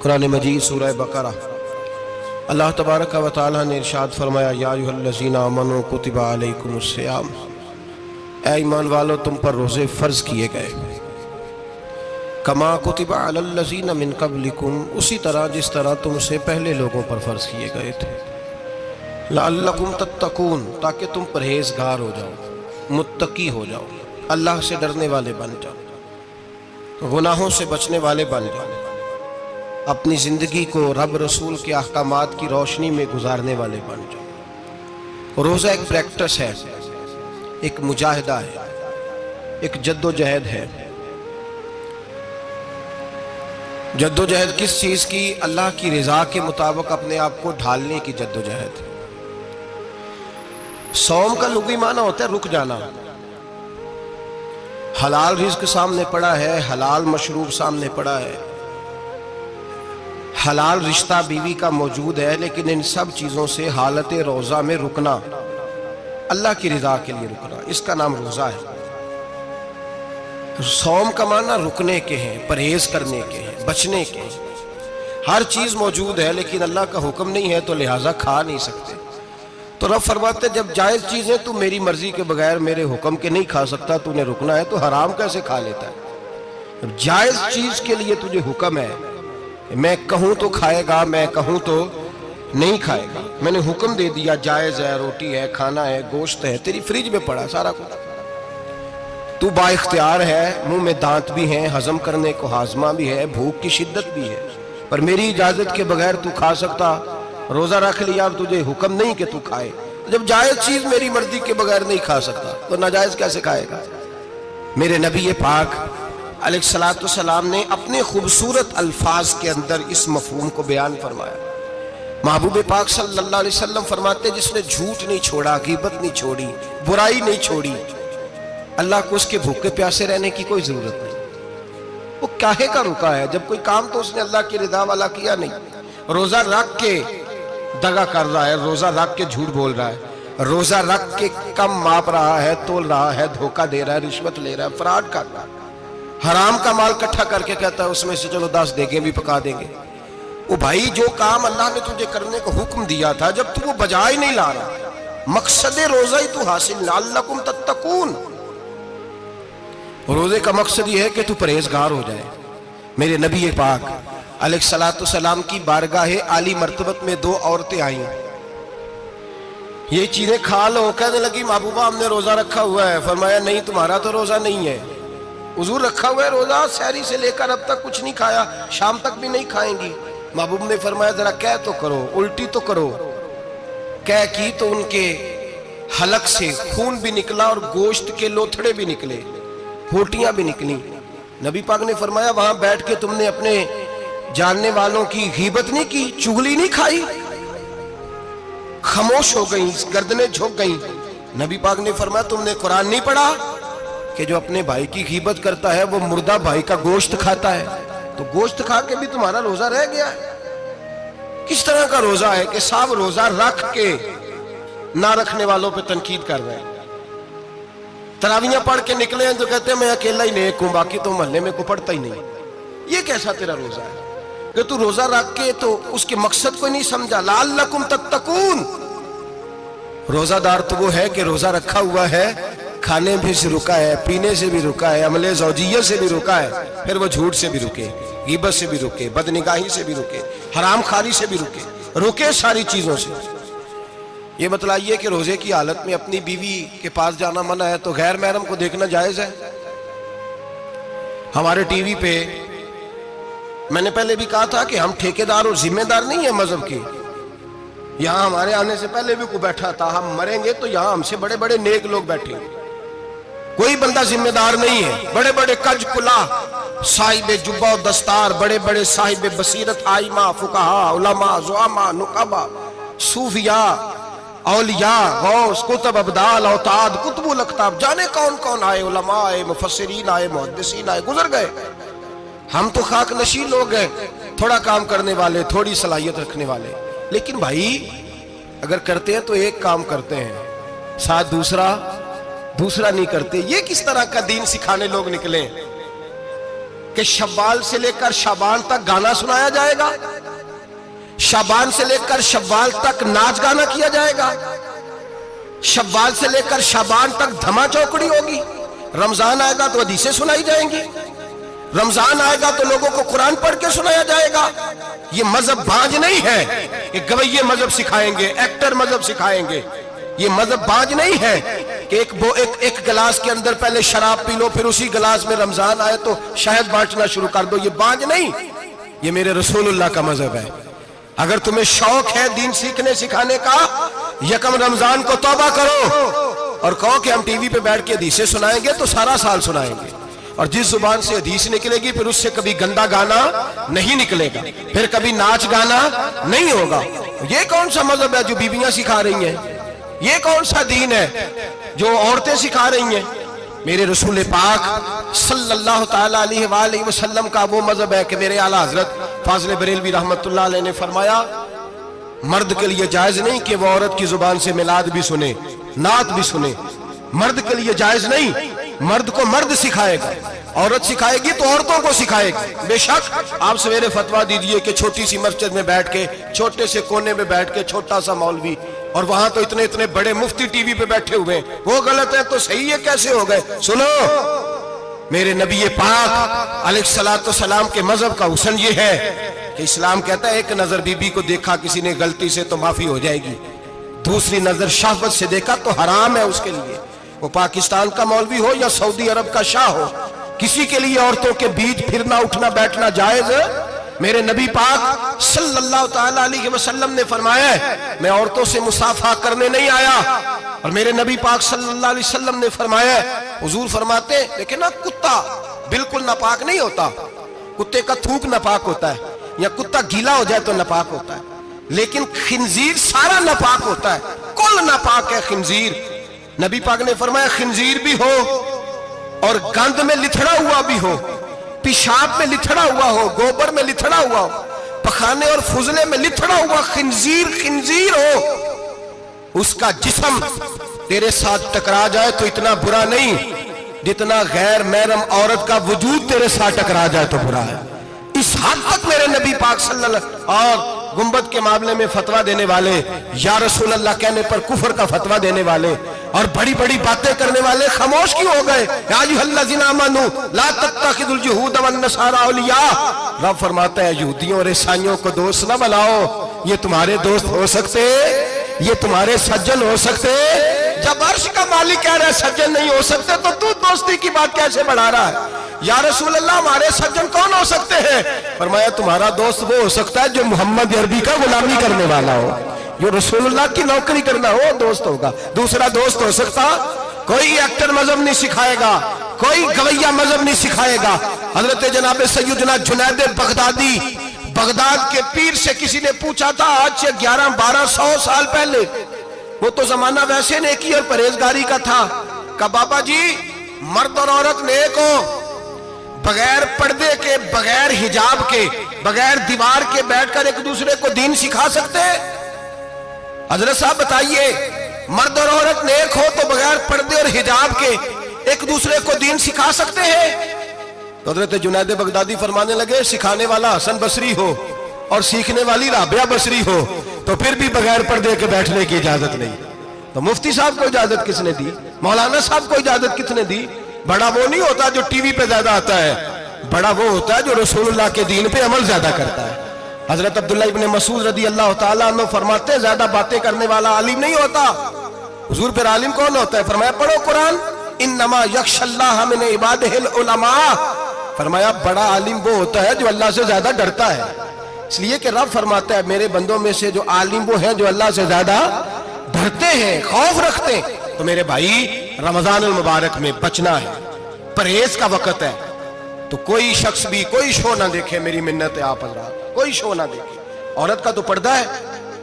قرآن مجید سورہ بقرہ اللہ تبارک و تعالی نے ارشاد فرمایا یا ایھا الذین آمنوا کتب علیکم الصیام، اے ایمان والو تم پر روزے فرض کیے گئے، کما کتب علی الذین من قبلکم، اسی طرح جس طرح تم سے پہلے لوگوں پر فرض کیے گئے تھے، لعلکم تتقون، تاکہ تم پرہیزگار ہو جاؤ، متقی ہو جاؤ، اللہ سے ڈرنے والے بن جاؤ، گناہوں سے بچنے والے بن جاؤ، اپنی زندگی کو رب رسول کے احکامات کی روشنی میں گزارنے والے بن جاؤ۔ روزہ ایک پریکٹس ہے، ایک مجاہدہ ہے، ایک جد و جہد ہے۔ جد و جہد کس چیز کی؟ اللہ کی رضا کے مطابق اپنے آپ کو ڈھالنے کی جد و جہد۔ صوم کا لغوی معنی ہوتا ہے رک جانا۔ حلال رزق سامنے پڑا ہے، حلال مشروب سامنے پڑا ہے، حلال رشتہ بیوی کا موجود ہے، لیکن ان سب چیزوں سے حالت روزہ میں رکنا، اللہ کی رضا کے لیے رکنا، اس کا نام روزہ ہے۔ صوم کا معنی رکنے کے ہیں، پرہیز کرنے کے ہیں، بچنے کے ہیں۔ ہر چیز موجود ہے لیکن اللہ کا حکم نہیں ہے تو لہٰذا کھا نہیں سکتے۔ تو رب فرماتے جب جائز چیزیں تو میری مرضی کے بغیر میرے حکم کے نہیں کھا سکتا، تو نے رکنا ہے تو حرام کیسے کھا لیتا ہے؟ جائز چیز کے لیے تجھے حکم ہے، میں کہوں تو کھائے گا، میں کہوں تو نہیں کھائے گا۔ میں نے حکم دے دیا، جائز ہے، روٹی ہے، کھانا ہے، گوشت ہے، تیری فریج میں پڑا سارا کچھ، تو با اختیار ہے، منہ میں دانت بھی ہیں، ہضم کرنے کو ہاضمہ بھی ہے، بھوک کی شدت بھی ہے، پر میری اجازت کے بغیر تو کھا سکتا؟ روزہ رکھ لیا، اب تجھے حکم نہیں کہ تو کھائے۔ جب جائز چیز میری مرضی کے بغیر نہیں کھا سکتا تو ناجائز کیسے کھائے گا؟ میرے نبی پاک علیہ السلام نے اپنے خوبصورت الفاظ کے اندر اس مفہوم کو بیان فرمایا۔ محبوب پاک صلی اللہ علیہ وسلم فرماتے جس نے جھوٹ نہیں چھوڑا، غیبت نہیں چھوڑی، برائی نہیں چھوڑی، اللہ کو اس کے بھوکے پیاسے رہنے کی کوئی ضرورت نہیں۔ وہ کاہے کا رکا ہے؟ جب کوئی کام تو اس نے اللہ کی رضا والا کیا نہیں۔ روزہ رکھ کے دغا کر رہا ہے، روزہ رکھ کے جھوٹ بول رہا ہے، روزہ رکھ کے کم ماپ رہا ہے، تول رہا ہے، دھوکہ دے رہا ہے، رشوت لے رہا ہے، فراڈ کر رہا ہے، حرام کا مال کٹھا کر کے کہتا ہے اس میں سے چلو 10 دیگیں بھی پکا دیں گے۔ وہ بھائی جو کام اللہ نے تجھے کرنے کو حکم دیا تھا، جب تو وہ بجا ہی نہیں لا رہا، مقصد روزہ ہی تو حاصل، لعلکم تتقون۔ روزے کا مقصد یہ ہے کہ تو پرہیزگار ہو جائے۔ میرے نبی پاک علیہ السلام کی بارگاہ عالی مرتبت میں 2 عورتیں آئیں، یہ چیزیں کھا لو، کہنے لگی محبوبہ ہم نے روزہ رکھا ہوا ہے۔ فرمایا نہیں، تمہارا تو روزہ نہیں ہے، حضور رکھا ہوا ہے روزہ، سحری سے لے کر اب تک کچھ نہیں کھایا، شام تک بھی نہیں کھائیں گی۔ محبوب نے فرمایا ذرا کہہ تو کرو، الٹی تو کرو۔ کہہ کی تو ان کے حلق سے خون بھی نکلا اور گوشت کے لوتھڑے بھی نکلے، پھوٹیاں بھی نکلی۔ نبی پاک نے فرمایا وہاں بیٹھ کے تم نے اپنے جاننے والوں کی غیبت نہیں کی، چغلی نہیں کھائی؟ خاموش ہو گئیں، گردنیں جھک گئیں۔ نبی پاک نے فرمایا تم نے قرآن نہیں پڑھا کہ جو اپنے بھائی کی غیبت کرتا ہے وہ مردہ بھائی کا گوشت کھاتا ہے؟ تو گوشت کھا کے بھی تمہارا روزہ رہ گیا ہے۔ کس طرح کا روزہ ہے کہ صاحب روزہ رکھ کے نہ رکھنے والوں پہ تنقید کر رہے ہیں؟ تراویحاں پڑھ کے نکلے ہیں تو کہتے ہیں میں اکیلا ہی نیک ہوں، باقی تو محلے میں کوئی پڑھتا ہی نہیں۔ یہ کیسا تیرا روزہ ہے کہ تو روزہ رکھ کے تو اس کے مقصد کو نہیں سمجھا؟ لعلکم تتقون۔ روزہ دار تو وہ ہے کہ روزہ رکھا ہوا ہے، کھانے بھی سے رکا ہے، پینے سے بھی رکا ہے، عمل زوجیہ سے بھی رکا ہے، پھر وہ جھوٹ سے بھی رکے، غیبت سے بھی رکے، بدنگاہی سے بھی رکے، حرام خواری سے بھی رکے ساری چیزوں سے۔ یہ بتلائیے کہ روزے کی حالت میں اپنی بیوی کے پاس جانا منع ہے تو غیر محرم کو دیکھنا جائز ہے؟ ہمارے ٹی وی پہ میں نے پہلے بھی کہا تھا کہ ہم ٹھیکیدار اور ذمہ دار نہیں ہیں مذہب کے۔ یہاں ہمارے آنے سے پہلے بھی کوئی بیٹھا تھا، ہم مریں گے تو یہاں ہم سے بڑے بڑے نیک لوگ بیٹھے ہیں، کوئی بندہ ذمہ دار نہیں ہے۔ بڑے بڑے کج کلا، صاحب جبہ و دستار، بڑے بڑے صاحب بصیرت، آئمہ، فقہاء، علماء، زعماء، نقباء، صوفیاء، اولیاء، غوث، کتب، ابدال، اوتاد، کتب الاقطاب، جانے کون کون آئے، علماء آئے، مفسرین آئے، محدثین آئے، گزر گئے۔ ہم تو خاک نشین لوگ ہیں، تھوڑا کام کرنے والے، تھوڑی صلاحیت رکھنے والے۔ لیکن بھائی اگر کرتے ہیں تو ایک کام کرتے ہیں، ساتھ دوسرا نہیں کرتے۔ یہ کس طرح کا دین سکھانے لوگ نکلے؟ کہ شوال سے لے کر شعبان تک گانا سنایا جائے گا، شعبان سے لے کر شوال تک ناچ گانا کیا جائے گا، شوال سے لے کر شعبان تک دھما چوکڑی ہوگی، رمضان آئے گا تو حدیثیں سنائی جائیں گی، رمضان آئے گا تو لوگوں کو قرآن پڑھ کے سنایا جائے گا۔ یہ مذہب بانج نہیں ہے کہ گویے مذہب سکھائیں گے، ایکٹر مذہب سکھائیں گے، یہ مذہب بانج نہیں ہے کہ ایک گلاس کے اندر پہلے شراب پی لو پھر اسی گلاس میں رمضان آئے تو شہد بانٹنا شروع کر دو، یہ بانج نہیں، یہ میرے رسول اللہ کا مذہب ہے۔ اگر تمہیں شوق ہے دین سیکھنے سکھانے کا، یکم رمضان کو توبہ کرو اور کہو کہ ہم ٹی وی پہ بیٹھ کے حدیثیں سنائیں گے تو سارا سال سنائیں گے، اور جس زبان سے حدیث نکلے گی پھر اس سے کبھی گندا گانا نہیں نکلے گا، پھر کبھی ناچ گانا نہیں ہوگا۔ یہ کون سا مذہب ہے جو بیویاں سکھا رہی ہیں؟ یہ کون سا دین ہے جو عورتیں سکھا رہی ہیں؟ میرے رسول پاک صلی اللہ تعالیٰ علیہ وآلہ وسلم کا وہ مذہب ہے کہ میرے اعلیٰ حضرت فاضل بریلوی رحمت اللہ علیہ نے فرمایا مرد کے لیے جائز نہیں کہ وہ عورت کی زبان سے میلاد بھی سنے، نعت بھی سنے، مرد کے لیے جائز نہیں، مرد کو مرد سکھائے گا، عورت سکھائے گی تو عورتوں کو سکھائے گی۔ بے شک آپ سویرے فتویٰ دیجئے کہ چھوٹی سی مسجد میں بیٹھ کے، چھوٹے سے کونے میں بیٹھ کے چھوٹا سا مولوی، اور وہاں تو اتنے بڑے مفتی ٹی وی پہ بیٹھے ہوئے ہیں، وہ غلط ہے تو صحیح ہے کیسے ہو گئے؟ سنو، میرے نبی پاک علیہ السلام کے مذہب کا حسن یہ ہے کہ اسلام کہتا ہے ایک نظر بی بی کو دیکھا کسی نے غلطی سے تو معافی ہو جائے گی، دوسری نظر شہوت سے دیکھا تو حرام ہے اس کے لیے، وہ پاکستان کا مولوی ہو یا سعودی عرب کا شاہ ہو، کسی کے لیے عورتوں کے بیچ پھرنا اٹھنا بیٹھنا جائز ہے؟ میرے نبی پاک صلی اللہ تعالیٰ علیہ وسلم نے فرمایا ہے میں عورتوں سے مصافحہ کرنے نہیں آیا، اور میرے نبی پاک صلی اللہ علیہ وسلم نے فرمایا ہے، حضور فرماتے ہیں لیکن نا کتا بالکل ناپاک نہیں ہوتا، کتے کا تھوک ناپاک ہوتا ہے یا کتا گیلا ہو جائے تو ناپاک ہوتا ہے، لیکن خنزیر سارا ناپاک ہوتا ہے، کل ناپاک ہے خنزیر۔ نبی پاک نے فرمایا خنزیر بھی ہو اور گند میں لتھڑا ہوا بھی ہو، پیشاب میں لتھڑا ہوا ہو، گوبر میں لتھڑا ہوا ہو، پخانے اور فضلے میں لتھڑا ہوا خنزیر ہو، اس کا جسم تیرے ساتھ ٹکرا جائے تو اتنا برا نہیں جتنا غیر محرم عورت کا وجود تیرے ساتھ ٹکرا جائے تو برا ہے۔ اس حد تک میرے نبی پاک صلی اللہ علیہ وسلم، اور گنبد کے معاملے میں فتویٰ دینے والے، یا رسول اللہ کہنے پر کفر کا فتویٰ دینے والے اور بڑی بڑی باتیں کرنے والے خاموش کیوں ہو گئے؟ یا ایھا الذین آمنوا لا تتخذوا اليہود والنصارى اولیاء، رب فرماتا ہے یہودیوں اور عیسائیوں کو دوست نہ بناؤ، یہ تمہارے دوست ہو سکتے، یہ تمہارے سجن ہو سکتے؟ جب عرش کا مالک کہہ رہا ہے سجن نہیں ہو سکتے تو دوستی کی بات کیسے بڑھا رہا ہے؟ یا رسول اللہ ہمارے سجن کون ہو سکتے ہیں؟ فرمایا تمہارا دوست وہ ہو سکتا ہے جو محمد عربی کا غلامی کرنے والا ہو، جو رسول اللہ کی نوکری کرنا ہو دوست ہوگا، دوسرا دوست ہو سکتا؟ کوئی ایکٹر مذہب نہیں سکھائے گا، کوئی گویہ مذہب نہیں سکھائے گا۔ حضرت جناب سیدنا جنید بغدادی، بغداد کے پیر سے کسی نے پوچھا تھا آج سے 1100-1200 سال پہلے، وہ تو زمانہ ویسے نیکی اور پرہیزگاری کا تھا، کہا بابا جی مرد اور عورت نیک ہو، بغیر پردے کے، بغیر حجاب کے، بغیر دیوار کے بیٹھ کر ایک دوسرے کو دین سکھا سکتے؟ حضرت صاحب بتائیے، مرد اور عورت نیک ہو تو بغیر پردے اور حجاب کے ایک دوسرے کو دین سکھا سکتے ہیں؟ تو حضرت جنید بغدادی فرمانے لگے سکھانے والا حسن بصری ہو اور سیکھنے والی رابعہ بصری ہو تو پھر بھی بغیر پردے کے بیٹھنے کی اجازت نہیں۔ تو مفتی صاحب کو اجازت کس نے دی؟ مولانا صاحب کو اجازت کس نے دی؟ بڑا وہ نہیں ہوتا جو ٹی وی پہ زیادہ آتا ہے، بڑا وہ ہوتا ہے جو رسول اللہ کے دین پہ عمل زیادہ کرتا ہے۔ حضرت عبداللہ ابن مسعود رضی اللہ تعالیٰ عنہ فرماتے ہیں زیادہ باتیں کرنے والا عالم نہیں ہوتا۔ حضور پھر عالم کون ہوتا ہے؟ فرمایا پڑھو قرآن، انما یخشی اللہ من عبادہ العلماء، فرمایا بڑا عالم وہ ہوتا ہے جو اللہ سے زیادہ ڈرتا ہے، اس لیے کہ رب فرماتا ہے میرے بندوں میں سے جو عالم وہ ہیں جو اللہ سے زیادہ ڈرتے ہیں، خوف رکھتے ہیں۔ تو میرے بھائی رمضان المبارک میں بچنا ہے، پرہیز کا وقت ہے، تو کوئی شخص بھی کوئی شو نہ دیکھے، میری منت ہے آپ حضرات، کوئی شو نہ دیکھے۔ عورت کا تو پردہ ہے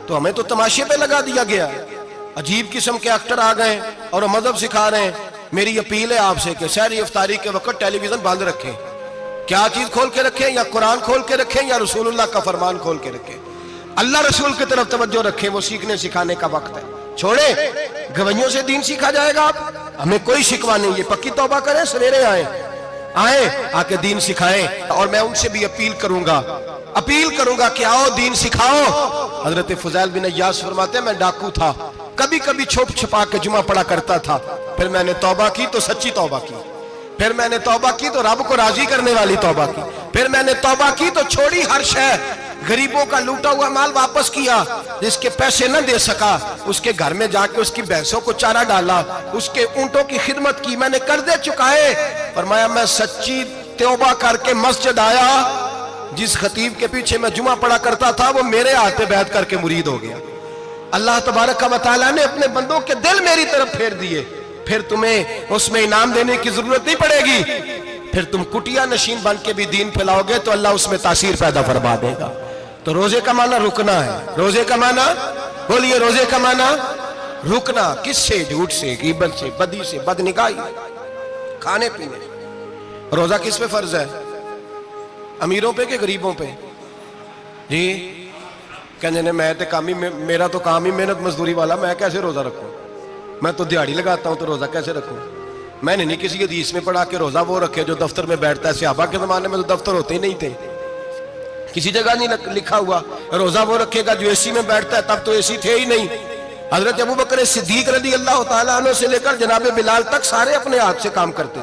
تو ہمیں تو تماشے پہ لگا دیا گیا، عجیب قسم کے ایکٹر آ گئے اور مذہب سکھا رہے ہیں۔ میری اپیل ہے آپ سے کہ سحری افطاری کے وقت ٹیلی ویژن بند رکھیں، کیا چیز کھول کے رکھیں؟ یا قرآن کھول کے رکھیں یا رسول اللہ کا فرمان کھول کے رکھیں، اللہ رسول کی طرف توجہ رکھیں، وہ سیکھنے سکھانے کا وقت ہے۔ چھوڑیں گویوں سے دین سیکھا جائے گا، ہمیں کوئی شکوہ نہیں، یہ پکی توبہ کریں، سویرے آئیں، آئیں آ کے دین سکھائیں، اور میں ان سے بھی اپیل کروں گا کہ آؤ دین سکھاؤ۔ حضرت فضیل بن عیاض فرماتے ہیں میں ڈاکو تھا، کبھی کبھی چھپ چھپا کے جمعہ پڑھا کرتا تھا، پھر میں نے توبہ کی تو سچی توبہ کی، پھر میں نے توبہ کی تو رب کو راضی کرنے والی توبہ کی، پھر میں نے توبہ کی تو چھوڑی ہر شے، غریبوں کا لوٹا ہوا مال واپس کیا، جس کے پیسے نہ دے سکا اس کے گھر میں جا کے اس کی بھینسوں کو چارہ ڈالا، اس کے اونٹوں کی خدمت کی، میں نے قرضے چکائے۔ فرمایا میں سچی توبہ کر کے مسجد آیا، جس خطیب کے پیچھے میں جمعہ پڑھا کرتا تھا وہ میرے ہاتھ پہ بیعت کر کے مرید ہو گیا۔ اللہ تبارک و تعالیٰ نے اپنے بندوں کے دل میری طرف پھیر دیے، پھر تمہیں اس میں انعام دینے کی ضرورت نہیں پڑے گی، پھر تم کٹیا نشین بن کے بھی دین پھیلاؤ گے تو اللہ اس میں تاثیر پیدا فرما دے گا۔ تو روزے کا معنی رکنا ہے، روزے کا معنی بولیے، روزے کا معنی رکنا، کس سے؟ جھوٹ سے، غیبت سے، بدی سے، بدنگاہی، کھانے پینے۔ روزہ کس پہ فرض ہے؟ امیروں پہ کہ غریبوں پہ؟ جی کہنے میں تے کام ہی، میرا تو کام ہی محنت مزدوری والا، میں کیسے روزہ رکھوں؟ میں تو دیہاڑی لگاتا ہوں تو روزہ کیسے رکھوں؟ میں نے نہیں کسی حدیث میں پڑھا کہ روزہ وہ رکھے جو دفتر میں بیٹھتا ہے۔ صحابہ کے زمانے میں تو دفتر ہوتے ہی نہیں تھے، کسی جگہ نہیں لکھا ہوا روزہ وہ رکھے گا جو اے سی میں بیٹھتا ہے، تب تو اے سی تھے ہی نہیں۔ حضرت ابوبکر صدیق رضی اللہ تعالیٰ عنہ سے لے کر جناب بلال تک سارے اپنے ہاتھ سے کام کرتے،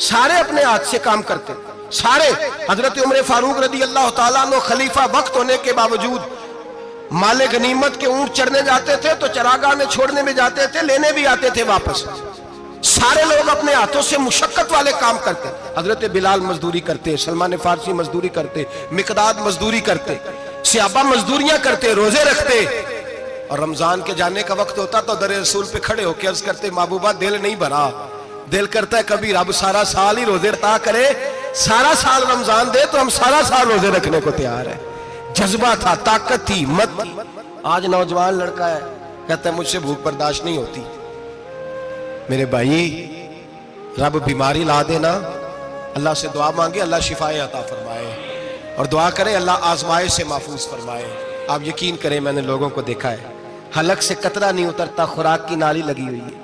سارے اپنے ہاتھ سے کام کرتے، سارے۔ حضرت عمر فاروق رضی اللہ تعالیٰ عنہ خلیفہ وقت ہونے کے باوجود مال غنیمت کے اونٹ چرنے جاتے تھے تو چراگاہ میں چھوڑنے میں جاتے تھے، لینے بھی آتے تھے واپس۔ سارے لوگ اپنے ہاتھوں سے مشقت والے کام کرتے، حضرت بلال مزدوری کرتے، سلمان فارسی مزدوری کرتے، مقداد مزدوری کرتے، صحابہ مزدوریاں کرتے، روزے رکھتے، اور رمضان کے جانے کا وقت ہوتا تو در رسول پہ کھڑے ہو کے عرض کرتے محبوبہ دل نہیں بھرا، دل کرتا ہے کبھی رب سارا سال ہی روزے عطا کرے، سارا سال رمضان دے تو ہم سارا سال روزے رکھنے کو تیار ہیں۔ جذبہ تھا، طاقت تھی، ہمت تھی۔ آج نوجوان لڑکا ہے کہتا ہے مجھ سے بھوک برداشت نہیں ہوتی۔ میرے بھائی رب بیماری لا دینا، اللہ سے دعا مانگے اللہ شفائے عطا فرمائے، اور دعا کرے اللہ آزمائش سے محفوظ فرمائے۔ آپ یقین کریں میں نے لوگوں کو دیکھا ہے حلق سے قطرہ نہیں اترتا، خوراک کی نالی لگی ہوئی ہے،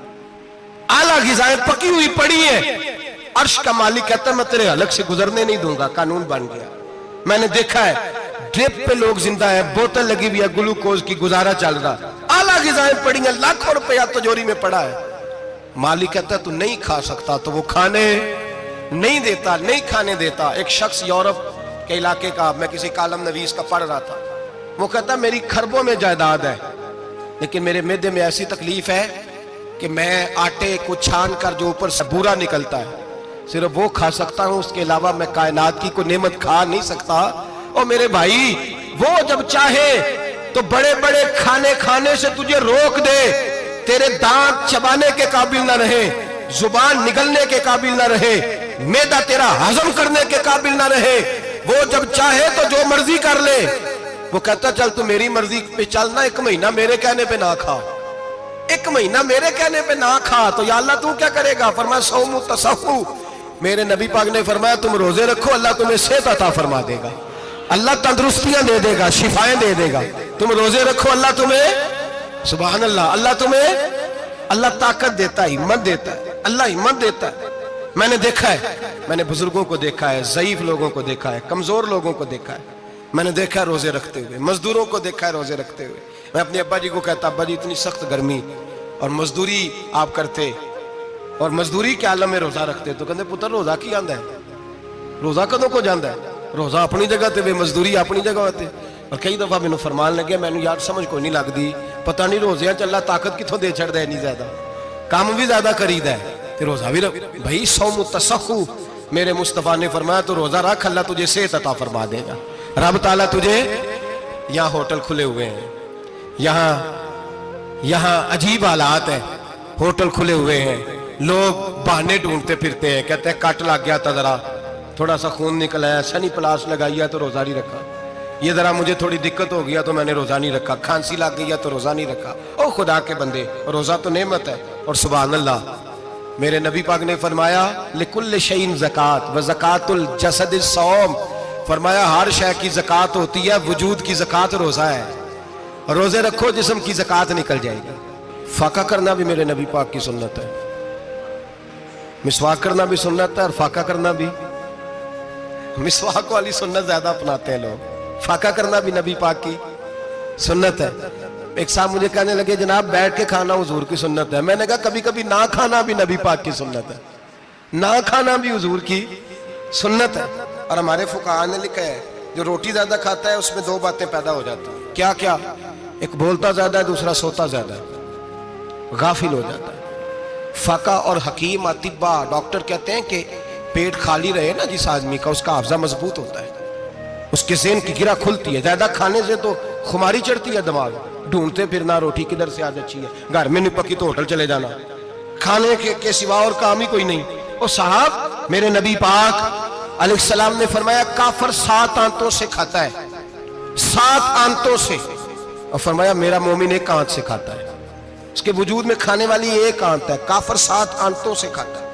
اعلیٰ غذائیں پکی ہوئی پڑی ہیں، عرش کا مالک کہتا ہے میں تیرے حلق سے گزرنے نہیں دوں گا، قانون بن گیا۔ میں نے دیکھا ہے ڈرپ پہ لوگ زندہ ہے، بوتل لگی ہوئی ہے، گلوکوز کی، گزارا چل رہا، اعلیٰ غذائیں پڑی ہیں، لاکھوں روپیہ تجوری میں پڑا ہے۔ مالک کہتا ہے تو نہیں کھا سکتا تو وہ کھانے نہیں دیتا، نہیں کھانے دیتا۔ ایک شخص یورپ کے علاقے کا، میں کسی کالم نویس کا پڑھ رہا تھا، وہ کہتا ہے میری خربوں میں جائیداد ہے لیکن میرے معدے میں ایسی تکلیف ہے کہ میں آٹے کو چھان کر جو اوپر سے بورا نکلتا ہے صرف وہ کھا سکتا ہوں، اس کے علاوہ میں کائنات کی کوئی نعمت کھا نہیں سکتا۔ اور میرے بھائی وہ جب چاہے تو بڑے بڑے کھانے کھانے سے تجھے روک دے، تیرے دانت چبانے کے قابل نہ رہے، زبان نگلنے کے قابل نہ رہے، معدہ تیرا ہضم کرنے کے قابل نہ رہے، وہ جب چاہے تو جو مرضی کر لے۔ وہ کہتا چل تو میری مرضی پہ چلنا، ایک مہینہ میرے کہنے پہ نہ کھا، ایک مہینہ میرے کہنے پہ نہ کھا تو یا اللہ تو کیا کرے گا؟ فرمایا صوم تصحو، میرے نبی پاک نے فرمایا تم روزے رکھو اللہ تمہیں صحت عطا فرما دے گا، اللہ تندرستیاں دے دے گا، شفائیں دے دے گا۔ تم روزے رکھو اللہ تمہیں، سبحان اللہ، اللہ تمہیں، اللہ طاقت دیتا ہے، ہمت دیتا ہے، اللہ ہمت دیتا ہے۔ میں نے دیکھا ہے، میں نے بزرگوں کو دیکھا ہے، ضعیف لوگوں کو دیکھا ہے، کمزور لوگوں کو دیکھا ہے، میں نے دیکھا ہے روزے رکھتے ہوئے، مزدوروں کو دیکھا ہے روزے رکھتے ہوئے۔ میں اپنے ابا جی کو کہتا ابا جی اتنی سخت گرمی اور مزدوری آپ کرتے اور مزدوری کے عالم میں روزہ رکھتے تو کہتے پتر روزہ کی آندا ہے، روزہ کدوں کو جاندہ ہے، روزہ اپنی جگہ تے مزدوری اپنی جگہ ہوتے۔ اور کئی دفعہ میں نے فرمان لگے میں نے یار سمجھ کوئی نہیں لگ دی، پتہ نہیں روزیاں چ اللہ طاقت کتوں دے چھڑ دے نہیں زیادہ، کام بھی زیادہ کرید ہے تے روزہ بھی رکھ۔ بھائی صوم تصحو میرے مصطفیٰ نے فرمایا تو روزہ رکھ اللہ تجھے صحت عطا فرما دے گا۔ رب تعالیٰ تجھے، یہاں ہوٹل کھلے ہوئے ہیں، یہاں عجیب حالات ہیں، ہوٹل کھلے ہوئے ہیں، لوگ بہانے ڈھونڈتے پھرتے ہیں، کہتے ہیں کٹ لگ گیا تھا ذرا، تھوڑا سا خون نکل آیا، سنی پلاس لگائی ہے تو روزہ نہیں رکھا، یہ ذرا مجھے تھوڑی دقت ہو گیا تو میں نے روزہ نہیں رکھا، کھانسی لگ گئی ہے تو روزہ نہیں رکھا۔ او خدا کے بندے، روزہ تو نعمت ہے۔ اور سبحان اللہ میرے نبی پاک نے فرمایا لکل شیء زکات و زکات الجسد الصوم، فرمایا ہر شے کی زکات ہوتی ہے، وجود کی زکات روزہ ہے، روزے رکھو جسم کی زکات نکل جائے گی۔ فاقہ کرنا بھی میرے نبی پاک کی سنت ہے، مسواک کرنا بھی سنت ہے اور فاقہ کرنا بھی. مسواک والی سنت زیادہ اپناتے ہیں لوگ, فاقہ کرنا بھی نبی پاک کی سنت ہے. ایک صاحب مجھے کہنے لگے جناب بیٹھ کے کھانا حضور کی سنت ہے. میں نے کہا کبھی کبھی نہ کھانا بھی نبی پاک کی سنت ہے, نہ کھانا بھی حضور کی سنت ہے. اور ہمارے فقہاء نے لکھا ہے جو روٹی زیادہ کھاتا ہے اس میں دو باتیں پیدا ہو جاتی ہیں. کیا کیا؟ ایک بولتا زیادہ ہے, دوسرا سوتا زیادہ ہے, غافل ہو جاتا ہے. فقہ اور حکیم اطباء ڈاکٹر کہتے ہیں کہ پیٹ خالی رہے نا جس آدمی کا, اس کا حافظہ مضبوط ہوتا ہے, اس کے ذہن کی گرہ کھلتی ہے. زیادہ کھانے سے تو خماری چڑھتی ہے دماغ, ڈھونڈتے پھرنا روٹی کدھر سے آج اچھی ہے, گھر میں نہیں پکی تو ہوٹل چلے جانا, کھانے کے سوا اور کام ہی کوئی نہیں. اور صاحب میرے نبی پاک علیہ السلام نے فرمایا کافر 7 آنتوں سے کھاتا ہے, 7 آنتوں سے, اور فرمایا میرا مومن 1 آنت سے کھاتا ہے. اس کے وجود میں کھانے والی 1 آنت ہے, کافر 7 آنتوں سے کھاتا ہے.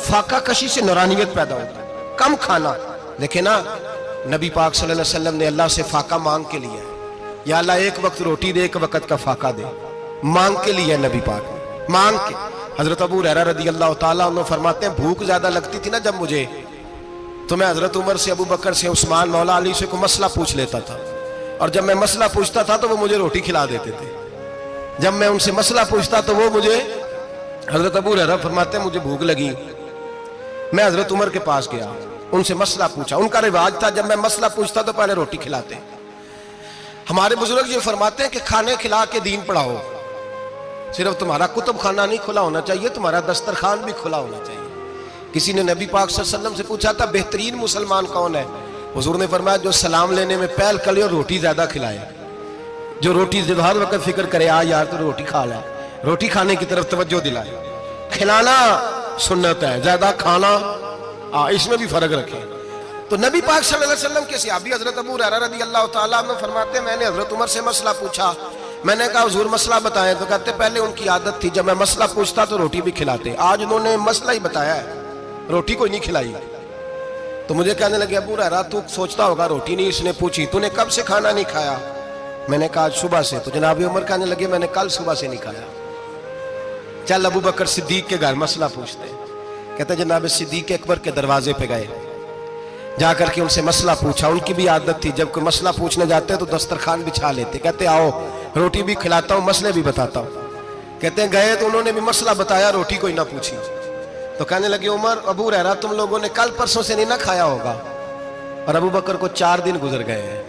فاقہ کشی سے نورانیت پیدا ہوتا ہے, کم کھانا. دیکھیں نا نبی پاک صلی اللہ علیہ وسلم نے اللہ سے فاقہ مانگ کے لیا ہے, یا اللہ 1 وقت روٹی دے 1 وقت کا فاقہ دے, مانگ کے لیا نبی پاک, مانگ کے. حضرت ابو ہریرہ رضی اللہ تعالیٰ عنہ فرماتے ہیں بھوک زیادہ لگتی تھی نا جب مجھے, تو میں حضرت عمر سے, ابو بکر سے, عثمان, مولا علی سے کوئی مسئلہ پوچھ لیتا تھا, اور جب میں مسئلہ پوچھتا تھا تو وہ مجھے روٹی کھلا دیتے تھے. جب میں ان سے مسئلہ پوچھتا تو وہ مجھے, حضرت ابو ہریرہ فرماتے ہیں مجھے بھوک لگی, میں حضرت عمر کے پاس گیا, ان سے مسئلہ پوچھا. ان کا رواج تھا جب میں مسئلہ پوچھتا تو پہلے روٹی کھلاتے. ہمارے بزرگ یہ فرماتے ہیں کہ کھانے کھلا کے دین پڑھاؤ. صرف تمہارا کتب خانہ نہیں کھلا ہونا چاہیے, تمہارا دسترخوان بھی کھلا ہونا چاہیے. کسی نے نبی پاک صلی اللہ علیہ وسلم سے پوچھا تھا بہترین مسلمان کون ہے؟ حضور نے فرمایا جو سلام لینے میں پہل کرے اور روٹی زیادہ کھلائے, جو روٹی ہر وقت فکر کرے آ یار تو روٹی کھا لے, روٹی کھانے کی طرف توجہ دلائے. کھلانا سنت ہے, زیادہ کھانا اس میں بھی فرق رکھیں. تو نبی پاک صلی اللہ علیہ وسلم کے صحابی حضرت ابو ہریرہ رضی اللہ تعالیٰ عنہ فرماتے ہیں میں نے حضرت عمر سے مسئلہ پوچھا, میں نے کہا حضور مسئلہ بتائیں, تو کہتے پہلے ان کی عادت تھی جب میں مسئلہ پوچھتا تو روٹی بھی کھلاتے, آج انہوں نے مسئلہ ہی بتایا ہے, روٹی کوئی نہیں کھلائی. تو مجھے کہنے لگے ابو ہریرہ تو سوچتا ہوگا روٹی نہیں اس نے پوچھی, تو نے کب سے کھانا نہیں کھایا؟ میں نے کہا آج صبح سے. تو جناب عمر کہنے لگے میں نے کل صبح سے نہیں کھایا. چل ابو بکر صدیق کے گھر مسئلہ پوچھتے ہیں. کہتے جناب صدیق اکبر کے دروازے پہ گئے, جا کر کے ان سے مسئلہ پوچھا. ان کی بھی عادت تھی جب کوئی مسئلہ پوچھنے جاتے تو دسترخوان بچھا لیتے, کہتے آؤ روٹی بھی کھلاتا ہوں مسئلے بھی بتاتا ہوں. کہتے ہیں گئے تو انہوں نے بھی مسئلہ بتایا, روٹی کوئی نہ پوچھی. تو کہنے لگے عمر ابو ہریرہ تم لوگوں نے کل پرسوں سے نہیں نہ کھایا ہوگا. اور ابو بکر کو 4 دن گزر گئے ہیں,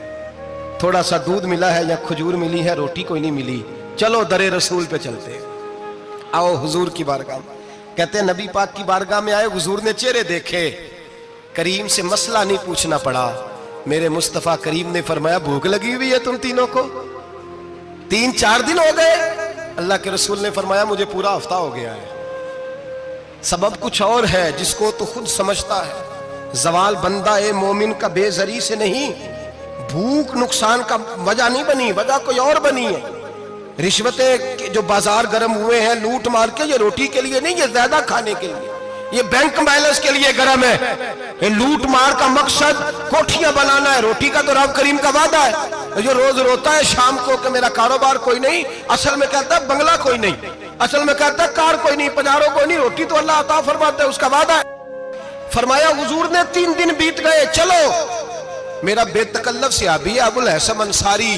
تھوڑا سا دودھ ملا ہے یا کھجور ملی ہے, روٹی کوئی نہیں ملی. چلو در رسول پہ چلتے, آؤ حضور کی بارگاہ. کہتے ہیں نبی پاک کی بارگاہ میں آئے, حضور نے چہرے دیکھے, کریم سے مسئلہ نہیں پوچھنا پڑا. میرے مصطفیٰ کریم نے فرمایا بھوک لگی ہوئی ہے تم تینوں کو, 3-4 دن ہو گئے. اللہ کے رسول نے فرمایا مجھے پورا ہفتہ ہو گیا ہے. سبب کچھ اور ہے جس کو تو خود سمجھتا ہے. زوال بندہ مومن کا بے زری سے نہیں, بھوک نقصان کا وجہ نہیں بنی, وجہ کوئی اور بنی ہے. رشوتیں جو بازار گرم ہوئے ہیں لوٹ مار کے, یہ روٹی کے لیے نہیں, یہ زیادہ کھانے کے لیے, یہ بینک بیلنس کے لیے گرم ہے. یہ لوٹ مار کا مقصد کوٹھیاں بنانا ہے, روٹی کا تو رب کریم کا وعدہ ہے. جو روز روتا ہے شام کو کہ میرا کاروبار کوئی نہیں, اصل میں کہتا ہے بنگلہ کوئی نہیں, اصل میں کہتا ہے کار کوئی نہیں, پجاروں کوئی نہیں, روٹی تو اللہ عطا فرماتا ہے, اس کا وعدہ ہے. فرمایا حضور نے 3 دن بیت گئے, چلو. میرا بے تکلف صحابی ہے ابو الحسن انصاری,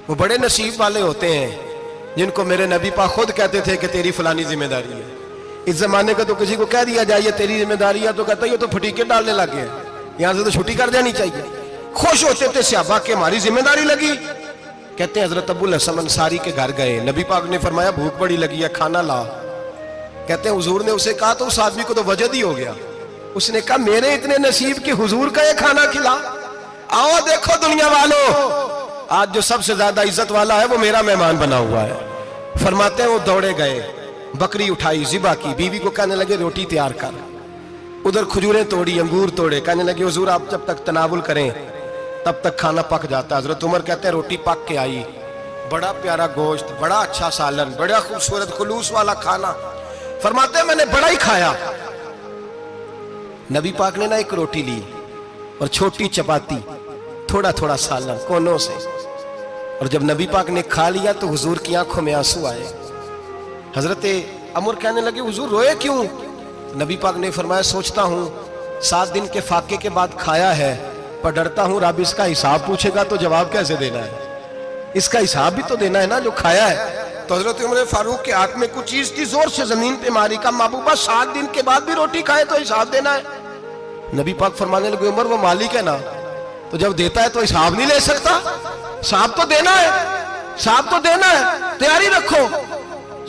وہ بڑے نصیب والے ہوتے ہیں جن کو میرے نبی پاک خود کہتے تھے کہ تیری فلانی ذمہ داری ہے. اس زمانے کا تو کسی کو کہہ دیا جائے تیری ذمہ داری ہے تو کہتا ہے یہ تو پھٹیکے ڈالنے لگ گئے, یہاں سے تو چھٹی کر دینی چاہیے. خوش ہوتے تھے صحابہ کہ ہماری ذمہ داری لگی. کہتے ہیں حضرت ابو الحسن انصاری کے گھر گئے, نبی پاک نے فرمایا بھوک بڑی لگی ہے کھانا لا. کہتے ہیں حضور نے اسے کہا تو اس آدمی کو تو وجد ہی ہو گیا. اس نے کہا میرے اتنے نصیب کہ حضور کا یہ کھانا کھلا. آؤ دیکھو دنیا والوں, آج جو سب سے زیادہ عزت والا ہے وہ میرا مہمان بنا ہوا ہے. فرماتے ہیں وہ دوڑے گئے, بکری اٹھائی, ذبح کی, بیوی کو کہنے لگے روٹی تیار کر. ادھر کھجوریں توڑی, انگور توڑے, کہنے لگے حضور آپ جب تک تناول کریں تب تک کھانا پک جاتا. حضرت عمر کہتے ہیں روٹی پک کے آئی, بڑا پیارا گوشت, بڑا اچھا سالن, بڑا خوبصورت خلوص والا کھانا. فرماتے ہیں میں نے بڑا ہی کھایا. نبی پاک نے نا ایک روٹی لی اور چھوٹی چپاتی, تھوڑا تھوڑا سالن کونوں سے, اور جب نبی پاک نے کھا لیا تو حضور کی آنکھوں میں آنسو آئے. حضرت عمر کہنے لگے حضور روئے کیوں؟ نبی پاک نے فرمایا سوچتا ہوں 7 دن کے فاقے کے بعد کھایا ہے، پر ڈرتا ہوں رب اس کا حساب پوچھے گا تو جواب کیسے دینا ہے؟ اس کا حساب بھی تو دینا ہے نا جو کھایا ہے۔ تو حضرت عمر فاروق کے ہاتھ میں کچھ چیز تھی، زور سے زمین پہ ماری، کہا محبوبہ 7 دن کے بعد بھی روٹی کھائے تو حساب دینا ہے؟ نبی پاک فرمانے لگے عمر وہ مالک ہے نا، تو جب دیتا ہے تو حساب نہیں لے سکتا؟ حساب تو دینا ہے، حساب تو دینا ہے، تیاری رکھو۔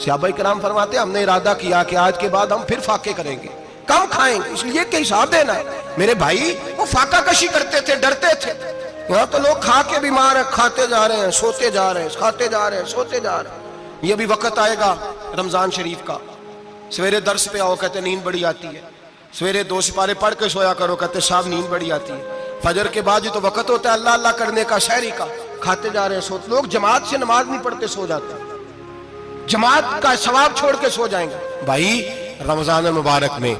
صحابہ کرام فرماتے ہیں ہم نے ارادہ کیا کہ آج کے بعد ہم پھر فاقے کریں گے، کم کھائیں گے، اس لیے کہ حساب دینا ہے۔ میرے بھائی وہ فاقہ کشی کرتے تھے، ڈرتے تھے۔ یہاں تو لوگ کھا کے بیمار ہیں، کھاتے جا رہے ہیں، سوتے جا رہے ہیں، کھاتے جا رہے ہیں، سوتے جا رہے ہیں۔ یہ بھی وقت آئے گا رمضان شریف کا، سویرے درس پہ آؤ کہتے نیند بڑی آتی ہے، سویرے 2 سپارے پڑھ کے سویا کرو کہتے صاحب نیند بڑی آتی ہے، فجر کے بعد ہی تو وقت ہوتا ہے اللہ اللہ کرنے کا، سحری کا، کھاتے جا رہے ہیں، سوتے۔ لوگ جماعت سے نماز نہیں پڑھتے سو جاتے، جماعت کا ثواب چھوڑ کے سو جائیں گے۔ بھائی رمضان مبارک میں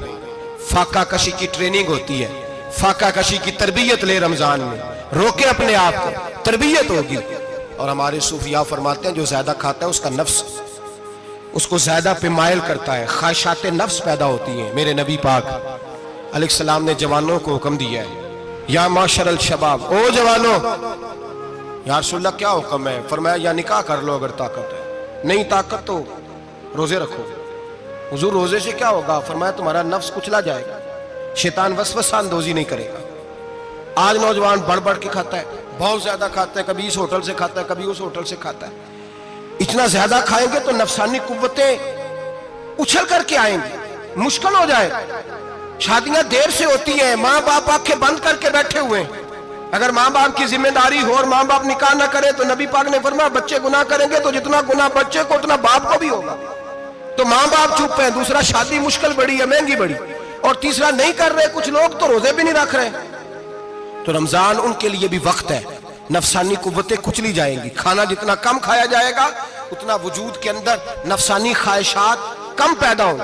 فاقہ کشی کی ٹریننگ ہوتی ہے، فاقہ کشی کی تربیت لے، رمضان میں روکے اپنے آپ کو، تربیت ہوگی۔ اور ہمارے صوفیاء فرماتے ہیں جو زیادہ کھاتا ہے اس کا نفس اس کو زیادہ پہ مائل کرتا ہے، خواہشات نفس پیدا ہوتی ہیں۔ میرے نبی پاک علیہ السلام نے جوانوں کو حکم دیا ہے، یا معاشر الشباب، او جوانوں، یا رسول اللہ کیا حکم ہے؟ فرمایا یا نکاح کر لو اگر طاقت ہے، نہیں طاقت تو روزے رکھو۔ حضور روزے سے کیا ہوگا؟ فرمایا تمہارا نفس کچلا جائے گا، شیطان وسوسہ اندوزی نہیں کرے گا۔ آج نوجوان بڑھ بڑھ کے کھاتا ہے، بہت زیادہ کھاتا ہے، کبھی اس ہوٹل سے کھاتا ہے، کبھی اس ہوٹل سے کھاتا ہے۔ اتنا زیادہ کھائیں گے تو نفسانی قوتیں اچھل کر کے آئیں گی، مشکل ہو جائے۔ شادیاں دیر سے ہوتی ہیں، ماں باپ آنکھیں بند کر کے بیٹھے ہوئے ہیں۔ اگر ماں باپ کی ذمہ داری ہو اور ماں باپ نکاح نہ کرے تو نبی پاک نے فرمایا بچے گناہ کریں گے تو جتنا گناہ بچے کو اتنا باپ کو بھی ہوگا۔ تو ماں باپ چپ ہیں، دوسرا شادی مشکل بڑی ہے، مہنگی بڑی، اور تیسرا نہیں کر رہے کچھ لوگ تو روزے بھی نہیں رکھ رہے۔ تو رمضان ان کے لیے بھی وقت ہے، نفسانی قوتیں کچلی جائیں گی، کھانا جتنا کم کھایا جائے گا اتنا وجود کے اندر نفسانی خواہشات کم پیدا ہوں۔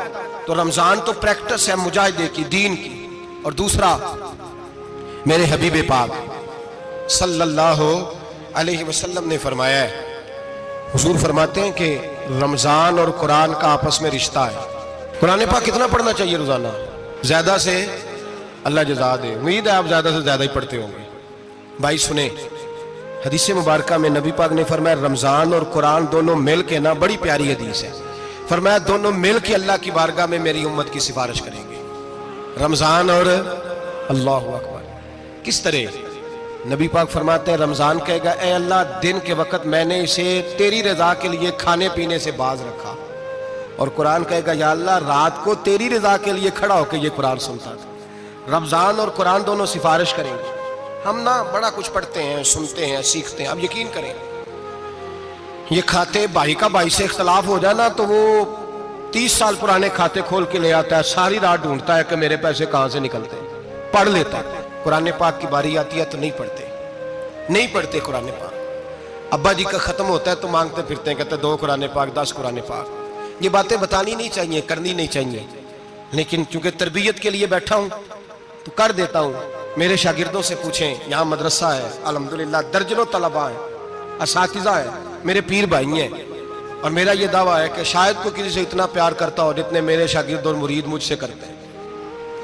تو رمضان تو پریکٹس ہے مجاہدے کی، دین کی۔ اور دوسرا میرے حبیب پاک صلی اللہ علیہ وسلم نے فرمایا ہے، حضور فرماتے ہیں کہ رمضان اور قرآن کا آپس میں رشتہ ہے۔ قرآن پاک کتنا پڑھنا چاہیے روزانہ؟ زیادہ سے اللہ جزا دے، امید ہے آپ زیادہ سے زیادہ ہی پڑھتے ہوں گے۔ بھائی سنیں، حدیث مبارکہ میں نبی پاک نے فرمایا رمضان اور قرآن دونوں مل کے نا، بڑی پیاری حدیث ہے، فرمایا دونوں مل کے اللہ کی بارگاہ میں میری امت کی سفارش کریں گے، رمضان اور اللہ اکبر۔ کس طرح؟ نبی پاک فرماتے ہیں رمضان کہے گا اے اللہ دن کے وقت میں نے اسے تیری رضا کے لیے کھانے پینے سے باز رکھا، اور قرآن کہے گا یا اللہ رات کو تیری رضا کے لیے کھڑا ہو کے یہ قرآن سنتا تھا۔ رمضان اور قرآن دونوں سفارش کریں گے۔ ہم نا بڑا کچھ پڑھتے ہیں، سنتے ہیں، سیکھتے ہیں، اب یقین کریں یہ کھاتے بھائی کا بھائی سے اختلاف ہو جانا تو وہ 30 سال پرانے کھاتے کھول کے لے آتا ہے، ساری رات ڈھونڈتا ہے کہ میرے پیسے کہاں سے نکلتے ہیں، پڑھ لیتا ہے۔ قرآن پاک کی باری آتی ہے تو نہیں پڑھتے قرآن پاک۔ ابا جی کا ختم ہوتا ہے تو مانگتے پھرتے ہیں، کہتے 2 قرآن پاک 10 قرآن پاک۔ یہ باتیں بتانی نہیں چاہیے، کرنی نہیں چاہیے، لیکن چونکہ تربیت کے لیے بیٹھا ہوں تو کر دیتا ہوں۔ میرے شاگردوں سے پوچھیں، یہاں مدرسہ ہے الحمدللہ، درجنوں طلباء ہیں، اساتذہ ہیں، میرے پیر بھائی ہیں، اور میرا یہ دعویٰ ہے کہ شاید کوئی کسی سے اتنا پیار کرتا ہو جتنے میرے شاگرد اور مرید مجھ سے کرتے ہیں،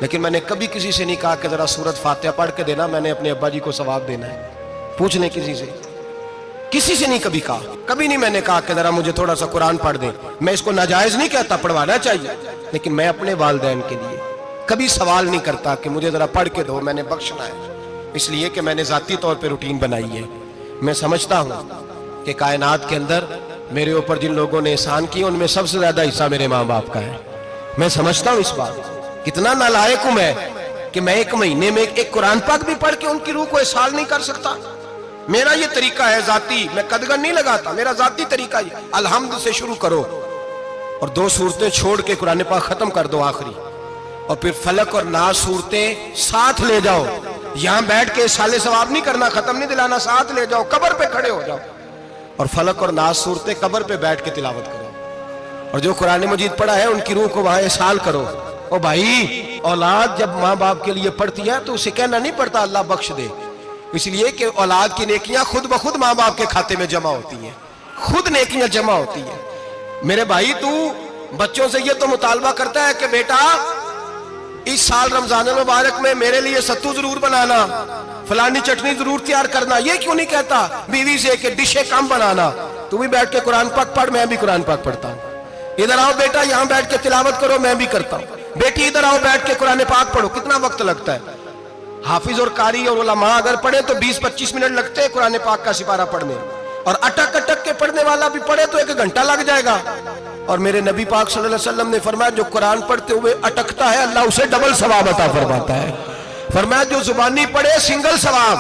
لیکن میں نے کبھی کسی سے نہیں کہا کہ ذرا سورت فاتحہ پڑھ کے دینا، میں نے اپنے ابا جی کو ثواب دینا ہے۔ پوچھ لیں کسی سے نہیں کبھی کہا، کبھی نہیں میں نے کہا کہ ذرا مجھے تھوڑا سا قرآن پڑھ دیں۔ میں اس کو ناجائز نہیں کہتا، پڑھوانا چاہیے، لیکن میں اپنے والدین کے لیے کبھی سوال نہیں کرتا کہ مجھے ذرا پڑھ کے دو، میں نے بخشنا ہے، اس لیے کہ میں نے ذاتی طور پہ روٹین بنائی ہے۔ میں سمجھتا ہوں کہ کائنات کے اندر میرے اوپر جن لوگوں نے احسان کیے ان میں سب سے زیادہ حصہ میرے ماں باپ کا ہے۔ میں سمجھتا ہوں اس بات، کتنا نالائق ہوں میں کہ میں 1 مہینے میں ایک قرآن پاک بھی پڑھ کے ان کی روح کو احسان نہیں کر سکتا۔ میرا یہ طریقہ ہے ذاتی، میں قدغن نہیں لگاتا، میرا ذاتی طریقہ یہ، الحمد سے شروع کرو اور 2 سورتیں چھوڑ کے قرآن پاک ختم کر دو آخری، اور پھر فلق اور ناس صورتیں ساتھ لے جاؤ۔ یہاں بیٹھ کے سالے ثواب نہیں کرنا، ختم نہیں دلانا، ساتھ لے جاؤ، قبر پہ کھڑے ہو جاؤ اور فلق اور ناس صورتیں قبر پہ بیٹھ کے تلاوت کرو، اور جو قرآن مجید پڑھا ہے ان کی روح کو وہاں احسال کرو۔ او بھائی، اولاد جب ماں باپ کے لیے پڑھتی ہے تو اسے کہنا نہیں پڑتا اللہ بخش دے، اس لیے کہ اولاد کی نیکیاں خود بخود ماں باپ کے کھاتے میں جمع ہوتی ہیں، خود نیکیاں جمع ہوتی ہیں۔ میرے بھائی تو بچوں سے یہ تو مطالبہ کرتا ہے کہ بیٹا اس سال رمضان المبارک میں میرے لیے ستو ضرور بنانا، فلانی چٹنی ضرور تیار کرنا، یہ کیوں نہیں کہتا بیوی سے کہ ڈشیں کم بنانا، تو بھی بیٹھ کے قرآن پاک پڑھ، میں بھی قرآن پاک پڑھتا ہوں، ادھر آؤ بیٹا یہاں بیٹھ کے تلاوت کرو، میں بھی کرتا ہوں، بیٹی ادھر آؤ بیٹھ کے قرآن پاک پڑھو۔ کتنا وقت لگتا ہے؟ حافظ اور قاری اور علماء اگر پڑھے تو 20-25 منٹ لگتے ہیں قرآن پاک کا سپارہ پڑھنے، اور اٹک اٹک کے پڑھنے والا بھی پڑھے تو 1 گھنٹہ لگ جائے گا۔ اور میرے نبی پاک صلی اللہ علیہ وسلم نے فرمایا جو قرآن پڑھتے ہوئے اٹکتا ہے اللہ اسے ڈبل ثواب عطا فرماتا ہے۔ فرمایا جو زبانی پڑھے سنگل ثواب،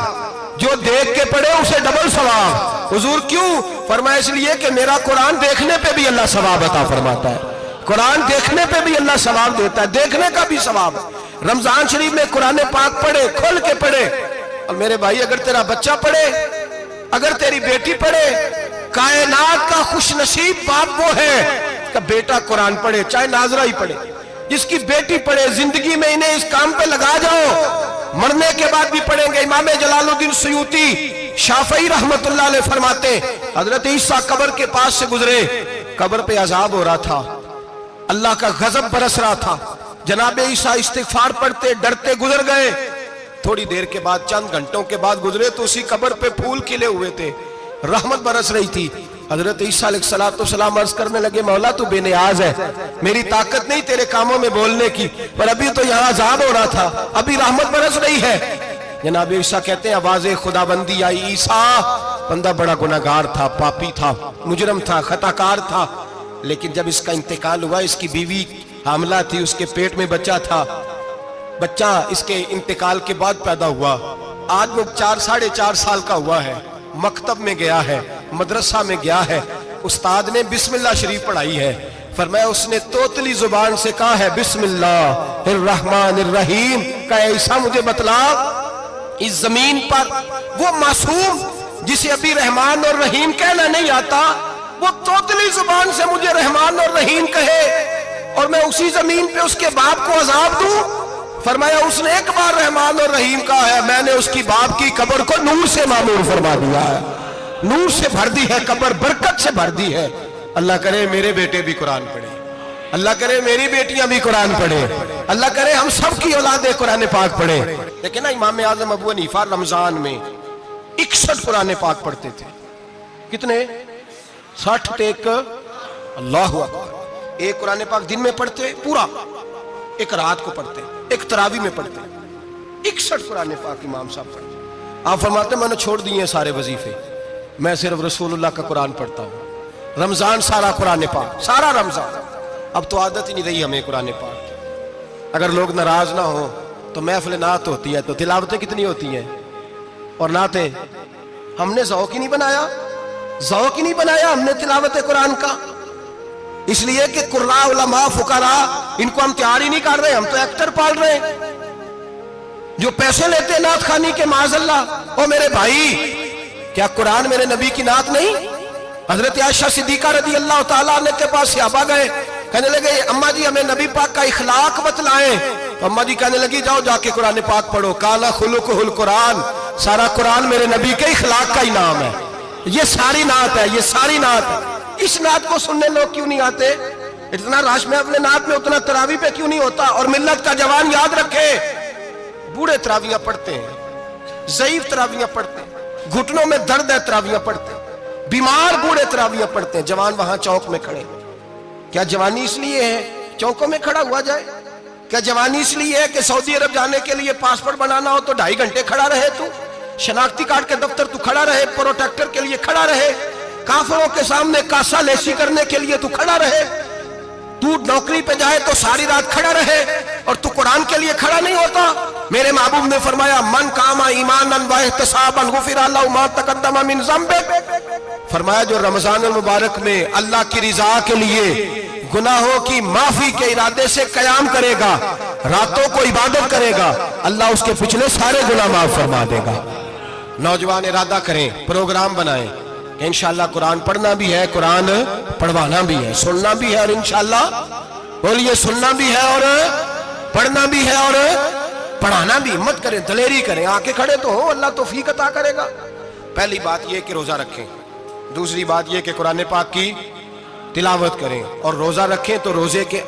جو دیکھ کے پڑھے اسے ڈبل ثواب۔ حضور کیوں؟ فرمایا اس لیے کہ میرا قرآن دیکھنے پہ بھی اللہ ثواب عطا فرماتا ہے، قرآن دیکھنے پہ بھی اللہ ثواب دیتا ہے، دیکھنے کا بھی ثواب۔ رمضان شریف میں قرآن پاک پڑھے، کھل کے پڑھے۔ اور میرے بھائی اگر تیرا بچہ پڑھے، اگر تیری بیٹی پڑھے، کائنات کا خوش نصیب باپ وہ ہے کہ بیٹا قرآن پڑھے، چاہے ناظرہ ہی پڑھے، جس کی بیٹی پڑھے۔ زندگی میں انہیں اس کام پہ لگا جاؤ، مرنے کے بعد بھی پڑھیں گے۔ امام جلال الدین سیوطی شافعی رحمت اللہ علیہ فرماتے ہیں حضرت عیسیٰ قبر کے پاس سے گزرے، قبر پہ عذاب ہو رہا تھا، اللہ کا غضب برس رہا تھا، جناب عیسیٰ استغفار پڑھتے ڈرتے گزر گئے۔ تھوڑی دیر کے بعد، چند گھنٹوں کے بعد گزرے تو اسی قبر پہ پھول کھلے ہوئے تھے، رحمت برس رہی تھی۔ حضرت عیسیٰ علیہ السلام عرض کرنے لگے مولا تو بے نیاز ہے، میری طاقت نہیں تیرے کاموں میں بولنے کی، پر ابھی تو یہاں عذاب ہو رہا تھا، ابھی رحمت برس رہی ہے۔ جناب عیسیٰ کہتے ہیں آواز خدا بندی آئی، عیسیٰ بندہ بڑا گناہگار تھا، پاپی تھا، مجرم تھا، خطا کار تھا، لیکن جب اس کا انتقال ہوا، اس کی بیوی حاملہ تھی، اس کے پیٹ میں بچہ تھا، بچہ اس کے انتقال کے بعد پیدا ہوا، آج وہ 4-4.5 سال کا ہوا ہے، مکتب میں گیا ہے، مدرسہ میں گیا ہے، استاد نے بسم اللہ شریف پڑھائی ہے، فرمایا اس نے توتلی زبان سے کہا ہے بسم اللہ الرحمن الرحیم، کہ عیسیٰ مجھے بتلا اس زمین پر وہ معصوم جسے ابھی رحمان اور رحیم کہنا نہیں آتا، وہ توتلی زبان سے مجھے رحمان اور رحیم کہے اور میں اسی زمین پہ اس کے باپ کو عذاب دوں؟ فرمایا اس نے ایک بار رحمان اور رحیم کہا ہے، میں نے اس کی باپ کی قبر کو نور سے معمور فرما دیا ہے، نور سے بھر دی ہے قبر، برکت سے بھر دی ہے۔ اللہ کرے میرے بیٹے بھی قرآن پڑھیں، اللہ کرے میری بیٹیاں بھی قرآن پڑھیں، اللہ کرے ہم سب کی اولادیں قرآن پاک پڑھیں۔ لیکن نا امام اعظم ابو حنیفہ رمضان میں 61 قرآن پاک پڑھتے تھے۔ کتنے؟ 60 ٹیک، اللہ اکبر۔ ایک قرآن پاک دن میں پڑھتے پورا، ایک رات کو پڑھتے، ایک تراویح میں پڑھتے، 61 قرآن پاک امام صاحب پڑھتے۔ آپ فرماتے ہیں میں نے چھوڑ دیے سارے وظیفے، میں صرف رسول اللہ کا قرآن پڑھتا ہوں، رمضان سارا قرآن پاک، سارا رمضان۔ اب تو عادت ہی نہیں رہی ہمیں قرآن پاک کی، اگر لوگ ناراض نہ ہوں تو محفل نعت ہوتی ہے تو تلاوتیں کتنی ہوتی ہیں، اور نعتیں ہم نے ذوق ہی نہیں بنایا، ذوق ہی نہیں بنایا ہم نے تلاوت قرآن کا، اس لیے کہ قراء علماء فقراء ان کو ہم تیار ہی نہیں کر رہے، ہم تو ایکٹر پال رہے ہیں جو پیسے لیتے ہیں نعت خوانی کے، معاذ اللہ۔ او میرے بھائی کیا قرآن میرے نبی کی نعت نہیں؟ حضرت عائشہ صدیقہ رضی اللہ تعالیٰ عنہ کے پاس صحابہ گئے، کہنے لگے اماں جی ہمیں نبی پاک کا اخلاق بتلائیں، تو اماں جی کہنے لگی جاؤ جا کے قرآن پاک پڑھو، کالا خلقہ القرآن، سارا قرآن میرے نبی کے اخلاق کا ہی نام ہے، یہ ساری نعت ہے، یہ ساری نعت ہے۔ اس نعت کو سننے لوگ کیوں نہیں آتے؟ اتنا راش میں اپنے نعت میں اتنا تراویح پہ کیوں نہیں ہوتا؟ اور ملت کا جوان یاد رکھے، بوڑھے تراویحاں پڑھتے ہیں، ضعیف تراویحاں پڑھتے ہیں، گھٹنوں میں درد ہے تراویحاں پڑھتے ہیں، بیمار بوڑھے تراویحاں پڑھتے ہیں، جوان وہاں چوک میں کھڑے۔ کیا جوانی اس لیے ہے چوکوں میں کھڑا ہوا جائے؟ کیا جوانی اس لیے ہے کہ سعودی عرب جانے کے لیے پاسپورٹ بنانا ہو تو 2.5 گھنٹے کھڑا رہے، تو شناختی کارڈ کے دفتر تو کھڑا رہے، پروٹیکٹر کے لیے کھڑا رہے، کافروں کے سامنے کاسا لیسی کرنے کے لیے تو کھڑا رہے، تو نوکری پہ جائے تو ساری رات کھڑا رہے، اور تو قرآن کے لیے کھڑا نہیں ہوتا؟ میرے محبوب نے فرمایا من قام ایمانا واحتسابا غفر له ما تقدم من ذنبه، فرمایا جو رمضان المبارک میں اللہ کی رضا کے لیے گناہوں کی معافی کے ارادے سے قیام کرے گا، راتوں کو عبادت کرے گا، اللہ اس کے پچھلے سارے گناہ معاف فرما دے گا۔ نوجوان ارادہ کریں، پروگرام بنائیں کہ انشاءاللہ قرآن پڑھنا بھی ہے، قرآن پڑھوانا بھی ہے، سننا بھی ہے، اور انشاءاللہ بولیے سننا بھی ہے اور پڑھنا بھی ہے اور پڑھانا بھی۔ ہمت کریں، دلیری کریں، آکے کھڑے تو ہو، اللہ توفیق عطا کرے گا۔ پہلی بات یہ کہ روزہ رکھیں، دوسری بات یہ کہ قرآن پاک کی تلاوت کریں، اور روزہ رکھیں تو روزے کے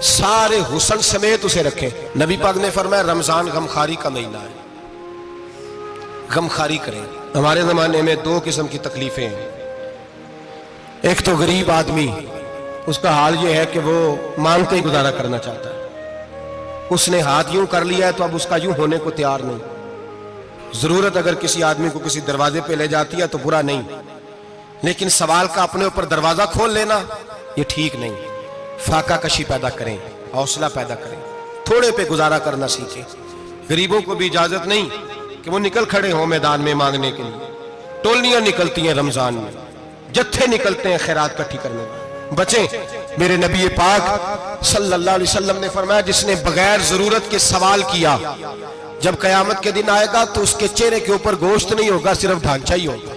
سارے حسن سمیت اسے رکھیں. نبی پاک نے فرمایا رمضان غمخاری کا مہینہ ہے, غمخاری کریں. ہمارے زمانے میں دو قسم کی تکلیفیں ہیں. ایک تو غریب آدمی, اس کا حال یہ ہے کہ وہ مانگتے ہی گزارا کرنا چاہتا ہے. اس نے ہاتھ یوں کر لیا ہے تو اب اس کا یوں ہونے کو تیار نہیں. ضرورت اگر کسی آدمی کو کسی دروازے پہ لے جاتی ہے تو برا نہیں, لیکن سوال کا اپنے اوپر دروازہ کھول لینا یہ ٹھیک نہیں. فاقہ کشی پیدا کریں, حوصلہ پیدا کریں, تھوڑے پہ گزارا کرنا سیکھیں. غریبوں کو بھی اجازت نہیں کہ وہ نکل کھڑے ہوں میدان میں مانگنے کے لیے. ٹولیاں نکلتی ہیں رمضان میں, جتھے نکلتے ہیں خیرات کٹھی کرنے میں. بچیں. میرے نبی پاک صلی اللہ علیہ وسلم نے فرمایا جس نے بغیر ضرورت کے سوال کیا, جب قیامت کے دن آئے گا تو اس کے چہرے کے اوپر گوشت نہیں ہوگا, صرف ڈھانچہ ہی ہوگا.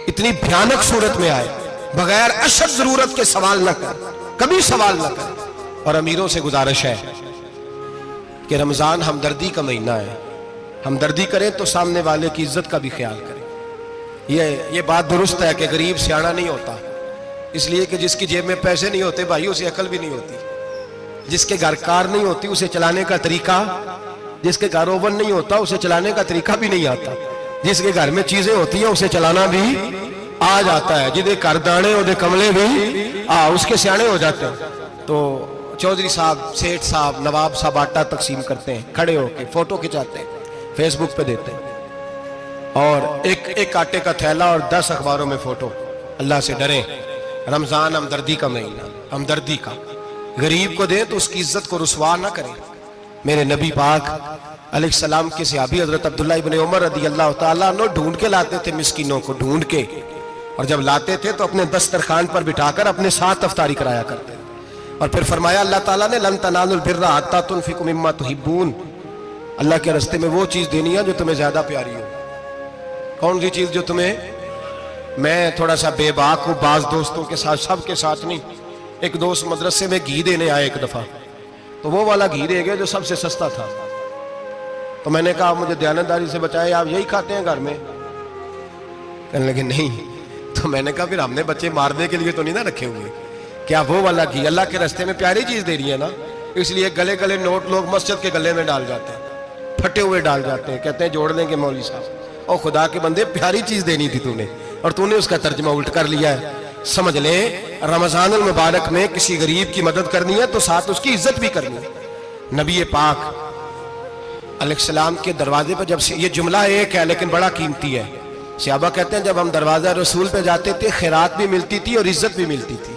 اتنی بھیانک صورت میں آئے, بغیر اشد ضرورت کے سوال نہ کر, کبھی سوال نہ کر. اور امیروں سے گزارش ہے کہ رمضان ہمدردی کا مہینہ ہے, ہمدردی کریں تو سامنے والے کی عزت کا بھی خیال کریں. یہ بات درست ہے کہ غریب سیاڑا نہیں ہوتا, اس لیے کہ جس کی جیب میں پیسے نہیں ہوتے بھائی اسے عقل بھی نہیں ہوتی. جس کے گھر کار نہیں ہوتی اسے چلانے کا طریقہ, جس کے گھر اوون نہیں ہوتا اسے چلانے کا طریقہ بھی نہیں آتا. جس کے گھر میں چیزیں ہوتی ہیں اسے چلانا بھی آ جاتا ہے. جدے گھر دانے اور کملے بھی اس کے سیانے ہو جاتے ہیں. تو چودھری صاحب, سیٹھ صاحب, نواب صاحب آٹا تقسیم کرتے ہیں, کھڑے ہو کے فوٹو کھچاتے ہیں, فیس بک پہ دیتے ہیں, اور ایک آٹے کا تھیلا اور 10 اخباروں میں فوٹو. اللہ سے ڈریں. رمضان ہمدردی کا مہینہ, ہمدردی کا. غریب کو دیں تو اس کی عزت کو رسوا نہ کریں. میرے نبی پاک علیہ السلام کے صحابی حضرت عبداللہ ابن عمر رضی اللہ تعالیٰ عنہ ڈھونڈ کے لاتے تھے مسکینوں کو, ڈھونڈ کے, اور جب لاتے تھے تو اپنے دسترخوان پر بٹھا کر اپنے ساتھ افطاری کرایا کرتے. اور پھر فرمایا اللہ تعالیٰ نے لن تنالوا البر حتی تنفقوا مما تحبون, اللہ کے راستے میں وہ چیز دینی ہے جو تمہیں زیادہ پیاری ہو. کون سی چیز جو تمہیں, میں تھوڑا سا بے باک ہوں, بعض دوستوں کے ساتھ, سب کے ساتھ نہیں. ایک دوست مدرسے میں گھی دینے آئے ایک دفعہ, تو وہ والا گھی دے گئے جو سب سے سستا تھا. تو میں نے کہا مجھے دیانتداری سے بچائے, آپ یہی کھاتے ہیں گھر میں؟ کہنے لگے نہیں. تو میں نے کہا پھر ہم نے بچے مارنے کے لیے تو نہیں نہ رکھے ہوئے, کیا وہ والا گھی اللہ کے راستے میں پیاری چیز دے رہی ہے نا, اس لیے گلے گلے نوٹ لوگ مسجد کے گلے میں ڈال جاتے ہیں, پھٹے ہوئے ڈال جاتے ہیں, کہتے ہیں جوڑ دیں گے مولوی صاحب. اور خدا کے بندے پیاری چیز دینی تھی تو نے, اور تو نے اس کا ترجمہ الٹ کر لیا ہے. سمجھ لیں رمضان المبارک میں کسی غریب کی مدد کرنی ہے تو ساتھ اس کی عزت بھی کرنی ہے. نبی پاک علیہ السلام کے دروازے پر جب یہ جملہ ایک ہے لیکن بڑا قیمتی ہے. صحابہ کہتے ہیں جب ہم دروازہ رسول پہ جاتے تھے خیرات بھی ملتی تھی اور عزت بھی ملتی تھی.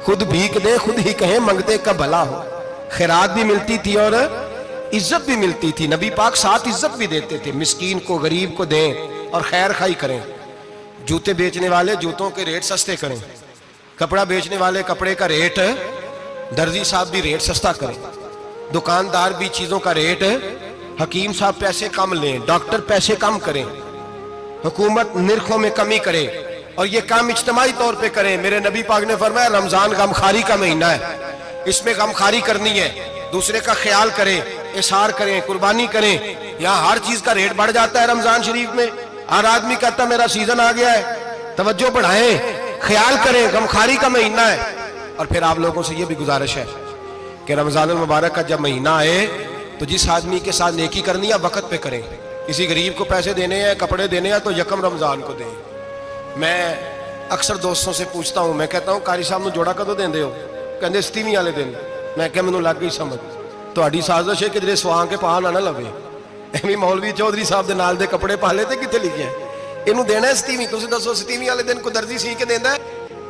خود بھیک دے خود ہی کہیں منگتے کا بھلا ہو. خیرات بھی ملتی تھی اور عزت بھی ملتی تھی. نبی پاک ساتھ عزت بھی دیتے تھے, مسکین کو غریب کو دیں اور خیر خائی کریں. جوتے بیچنے والے جوتوں کے ریٹ سستے کریں, کپڑا بیچنے والے کپڑے کا ریٹ, درزی صاحب بھی ریٹ سستا کریں, دکاندار بھی چیزوں کا ریٹ, حکیم صاحب پیسے کم لیں, ڈاکٹر پیسے کم کریں, حکومت نرخوں میں کمی کرے, اور یہ کام اجتماعی طور پہ کریں. میرے نبی پاک نے فرمایا رمضان غمخاری کا مہینہ ہے, اس میں غمخاری کرنی ہے, دوسرے کا خیال کریں, اظہار کریں, قربانی کریں. یہاں ہر چیز کا ریٹ بڑھ جاتا ہے رمضان شریف میں. ہر آدمی کہتا میرا سیزن آ گیا ہے, توجہ بڑھائیں, خیال کریں, غمخاری کا مہینہ ہے. اور پھر آپ لوگوں سے یہ بھی گزارش ہے کہ رمضان المبارک کا جب مہینہ آئے تو جس آدمی کے ساتھ نیکی کرنی ہے وقت پہ کریں. کسی غریب کو پیسے دینے ہیں, کپڑے دینے ہیں تو یکم رمضان کو دیں. میں اکثر دوستوں سے پوچھتا ہوں, میں کہتا ہوں قاری صاحب نو جوڑا کدو دیندے ہو؟ کہندے 27ویں والے دن. میں کہ مینوں لگ گئی سمجھ, تہاڈی سازش ہے کہ جڑے سواں کے پاہ نہ لوے. ایویں مولوی چودھری صاحب دے نال دے کپڑے پا لے تے کتے لکھیا ہے اینوں دینا ہے 27ویں. تسی دسو 27ویں والے دن کو درزی سی کے دیندا ہے,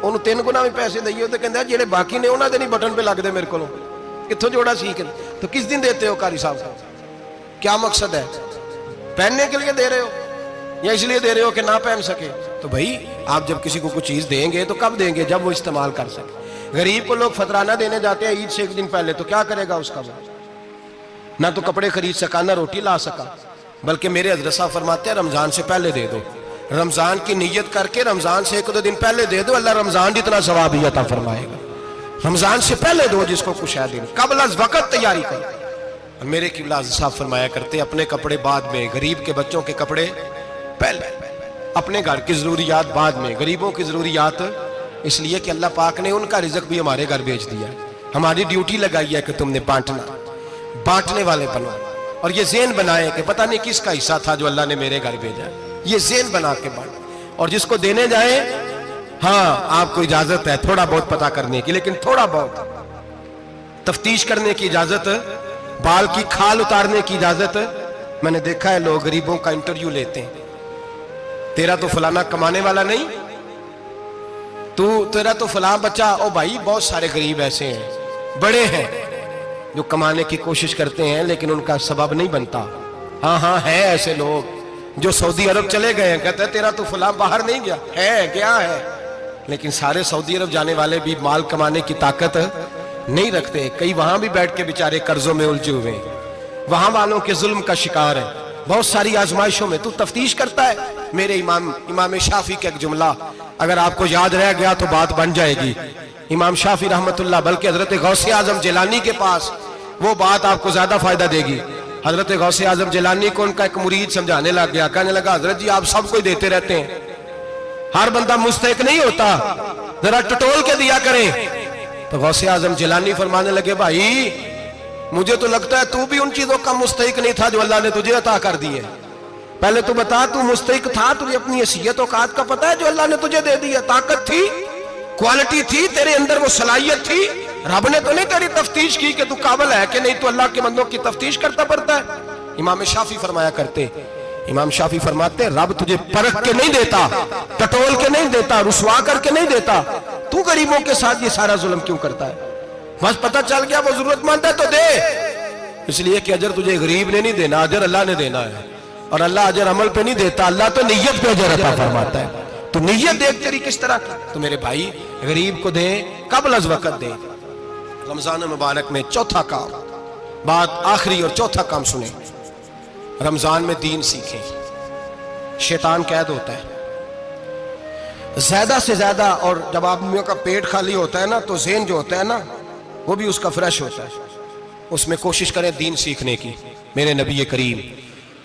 اونوں 3 گنا بھی پیسے دئیے تے کہندا جڑے باقی نے انہاں دے نہیں بٹن پہ لگ دے میرے کولوں, کتھوں جوڑا سی کے. تو کس دن دیتے ہو قاری صاحب کو؟ کیا مقصد ہے؟ پہننے کے لیے دے رہے ہو یا اس لیے دے رہے ہو کہ نہ پہن سکے؟ تو بھائی آپ جب کسی کو کچھ چیز دیں گے تو کب دیں گے؟ جب وہ استعمال کر سکے. غریب کو لوگ فطرانہ دینے جاتے ہیں عید سے 1 دن پہلے, تو کیا کرے گا اس کا؟ نہ تو کپڑے خرید سکا نہ روٹی لا سکا. بلکہ میرے حضرت صاحب فرماتے ہیں رمضان سے پہلے دے دو, رمضان کی نیت کر کے رمضان سے 1-2 دن پہلے دے دو, اللہ رمضان جتنا ثواب ہی عطا فرمائے گا. رمضان سے پہلے دو جس کو کچھ ہے دن, قبل از وقت تیاری کرو. اور میرے قبلہ حضرت صاحب فرمایا کرتے اپنے کپڑے بعد میں, غریب کے بچوں کے کپڑے پہلے, اپنے گھر کی ضروریات بعد میں, غریبوں کی ضروریات, اس لیے کہ اللہ پاک نے ان کا رزق بھی ہمارے گھر بھیج دیا. ہماری ڈیوٹی لگائی ہے کہ تم نے بانٹنا، بانٹنے والے بنو، اور یہ ذہن بنائے کہ پتہ نہیں کس کا حصہ تھا جو اللہ نے میرے گھر بھیجا، یہ ذہن بنا کے بانٹ، اور جس کو دینے جائیں ہاں آپ کو اجازت ہے تھوڑا بہت پتہ کرنے کی، لیکن تھوڑا بہت تفتیش کرنے کی اجازت، بال کی کھال اتارنے کی اجازت۔ میں نے دیکھا ہے لوگ غریبوں کا انٹرویو لیتے ہیں، تیرا تو فلانا کمانے والا نہیں، تیرا تو فلاں بچہ، او بھائی بہت سارے غریب ایسے ہیں، بڑے ہیں جو کمانے کی کوشش کرتے ہیں لیکن ان کا سبب نہیں بنتا۔ ہاں ہے ایسے لوگ جو سعودی عرب چلے گئے ہیں، کہتے ہیں تیرا تو فلاں باہر نہیں گیا، ہے گیا ہے، لیکن سارے سعودی عرب جانے والے بھی مال کمانے کی طاقت نہیں رکھتے، کئی وہاں بھی بیٹھ کے بیچارے قرضوں میں الجھے ہوئے ہیں، وہاں والوں کے ظلم کا شکار ہے، بہت ساری آزمائشوں میں تو تفتیش کرتا ہے۔ میرے امام شافعی کا ایک جملہ اگر آپ کو یاد رہ گیا تو بات بن جائے گی۔ امام شافعی رحمت اللہ، بلکہ حضرت غوث اعظم جیلانی کے پاس وہ بات آپ کو زیادہ فائدہ دے گی۔ حضرت غوث اعظم جیلانی کو ان کا ایک مرید سمجھانے لگ گیا، کہنے لگا حضرت جی آپ سب کو ہی دیتے رہتے ہیں، ہر بندہ مستحق نہیں ہوتا، ذرا ٹٹول کے دیا کریں۔ تو غوث اعظم جیلانی فرمانے لگے بھائی مجھے تو لگتا ہے تو بھی ان چیزوں کا مستحق نہیں تھا جو اللہ نے تجھے عطا کر دی ہے، پہلے تو بتا تو مستحق تھا، تجھے اپنی حیثیت اوقات کا پتہ ہے جو اللہ نے تجھے دے دی ہے، طاقت تھی، کوالٹی تھی، تیرے اندر وہ صلاحیت تھی، رب نے تو نہیں تیری تفتیش کی کہ تو قابل ہے کہ نہیں، تو اللہ کے بندوں کی تفتیش کرتا پڑتا ہے۔ امام شافعی فرمایا کرتے، امام شافعی فرماتے رب تجھے پرکھ کے نہیں دیتا، ٹٹول کے نہیں دیتا، رسوا کر کے نہیں دیتا، تو غریبوں کے ساتھ یہ سارا ظلم کیوں کرتا ہے؟ بس پتہ چل گیا وہ ضرورت مند ہے تو دے، اس لیے کہ اجر تجھے غریب نے نہیں دینا، اجر اللہ نے دینا ہے، اور اللہ اجر عمل پہ نہیں دیتا، اللہ تو نیت پہ اجر عطا فرماتا ہے۔ تو نیت دیکھ تیری کس طرح کی، تو میرے بھائی غریب کو دے قبل از وقت دے۔ رمضان مبارک میں چوتھا کام، بات آخری اور چوتھا کام سنیں، رمضان میں دین سیکھیں۔ شیطان قید ہوتا ہے زیادہ سے زیادہ، اور جب آدمیوں کا پیٹ خالی ہوتا ہے نا تو ذہن جو ہوتا ہے نا وہ بھی اس کا فریش ہوتا ہے، اس میں کوشش کریں دین سیکھنے کی۔ میرے نبی کریم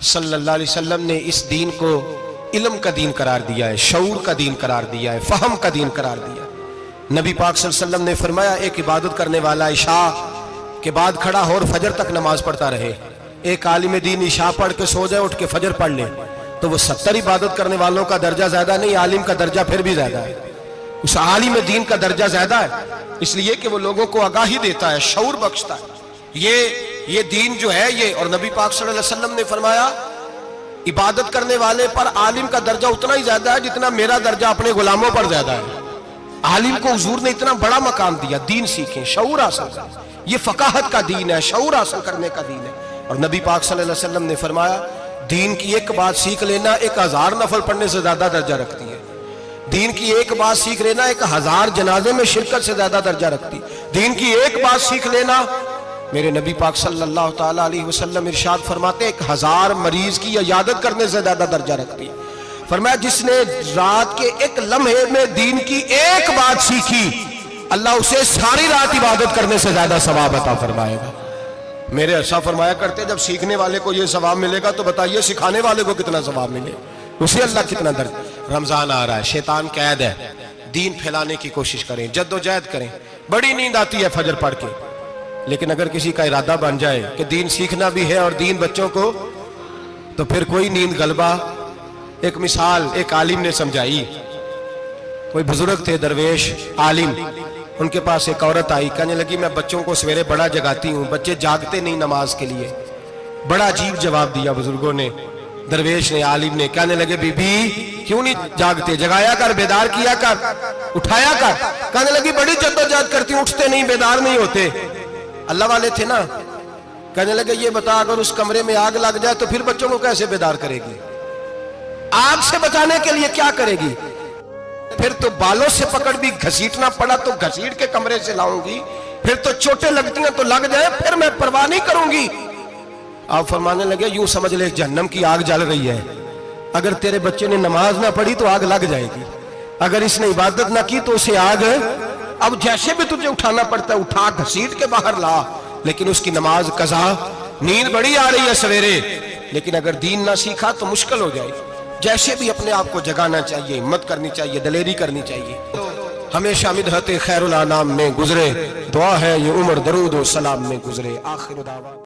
صلی اللہ علیہ وسلم نے اس دین کو علم کا دین قرار دیا ہے، شعور کا دین قرار دیا ہے، فہم کا دین قرار دیا ہے۔ نبی پاک صلی اللہ علیہ وسلم نے فرمایا ایک عبادت کرنے والا عشاء کے بعد کھڑا ہو اور فجر تک نماز پڑھتا رہے، ایک عالم دین عشاء پڑھ کے سو جائے، اٹھ کے فجر پڑھ لے، تو وہ 70 عبادت کرنے والوں کا درجہ زیادہ نہیں، عالم کا درجہ پھر بھی زیادہ ہے، اس عالم دین کا درجہ زیادہ ہے، اس لیے کہ وہ لوگوں کو آگاہی دیتا ہے، شعور بخشتا ہے۔ یہ دین جو ہے یہ، اور نبی پاک صلی اللہ علیہ وسلم نے فرمایا عبادت کرنے والے پر عالم کا درجہ اتنا ہی زیادہ ہے جتنا میرا درجہ اپنے غلاموں پر زیادہ ہے۔ عالم کو حضور نے اتنا بڑا مقام دیا، دین سیکھیں، شعور حاصل کریں، یہ فقاہت کا دین ہے، شعور حاصل کرنے کا دین ہے۔ اور نبی پاک صلی اللہ علیہ وسلم نے فرمایا دین کی ایک بات سیکھ لینا 1000 نفل پڑھنے سے زیادہ درجہ رکھتی ہے، دین کی ایک بات سیکھ لینا 1000 جنازے میں شرکت سے زیادہ درجہ رکھتی، دین کی ایک بات سیکھ لینا، میرے نبی پاک صلی اللہ تعالیٰ علیہ وسلم ارشاد فرماتے 1000 مریض کی عیادت کرنے سے زیادہ درجہ رکھتی۔ فرمایا جس نے رات کے ایک لمحے میں دین کی ایک بات سیکھی، اللہ اسے ساری رات عبادت کرنے سے زیادہ ثواب عطا فرمائے گا۔ میرے ایسا فرمایا کرتے جب سیکھنے والے کو یہ ثواب ملے گا تو بتائیے سکھانے والے کو کتنا ثواب ملے، اسے اللہ کتنا درجہ۔ رمضان آ رہا ہے، شیطان قید ہے، دین پھیلانے کی کوشش کریں، جد و جہد کریں۔ بڑی نیند آتی ہے فجر پڑھ کے، لیکن اگر کسی کا ارادہ بن جائے کہ دین سیکھنا بھی ہے اور دین بچوں کو، تو پھر کوئی نیند غلبہ۔ ایک مثال ایک عالم نے سمجھائی، کوئی بزرگ تھے درویش عالم، ان کے پاس ایک عورت آئی، کہنے لگی میں بچوں کو سویرے بڑا جگاتی ہوں، بچے جاگتے نہیں نماز کے لیے۔ بڑا عجیب جواب دیا بزرگوں نے، درویش نے، عالم نے، کہنے لگے بی بی کیوں نہیں جاگتے، جگایا کر، بیدار کیا کر، اٹھایا کر۔ کہنے لگی بڑی جدوجہد کرتی ہوں، اٹھتے نہیں، بیدار نہیں ہوتے۔ اللہ والے تھے نا، کہنے لگے یہ بتا اگر اس کمرے میں آگ لگ جائے تو پھر بچوں کو کیسے بیدار کرے گی، آگ سے بچانے کے لیے کیا کرے گی؟ پھر تو بالوں سے پکڑ بھی گھسیٹنا پڑا تو گھسیٹ کے کمرے سے لاؤں گی، پھر تو چوٹیں لگتی ہیں تو لگ جائیں، پھر میں پرواہ نہیں کروں گی۔ آپ فرمانے لگے یوں سمجھ لے جہنم کی آگ جل رہی ہے، اگر تیرے بچے نے نماز نہ پڑھی تو آگ لگ جائے گی، اگر اس نے عبادت نہ کی تو اسے آگ، اب جیسے بھی تجھے اٹھانا پڑتا ہے اٹھا گھسیٹ کے باہر لا، لیکن اس کی نماز قضا۔ نیند بڑی آ رہی ہے سویرے، لیکن اگر دین نہ سیکھا تو مشکل ہو جائے گی۔ جیسے بھی اپنے آپ کو جگانا چاہیے، ہمت کرنی چاہیے، دلیری کرنی چاہیے۔ ہمیشہ مدحت خیر الانام میں گزرے، دعا ہے یہ عمر درود و سلام میں گزرے۔ آخر دعوانا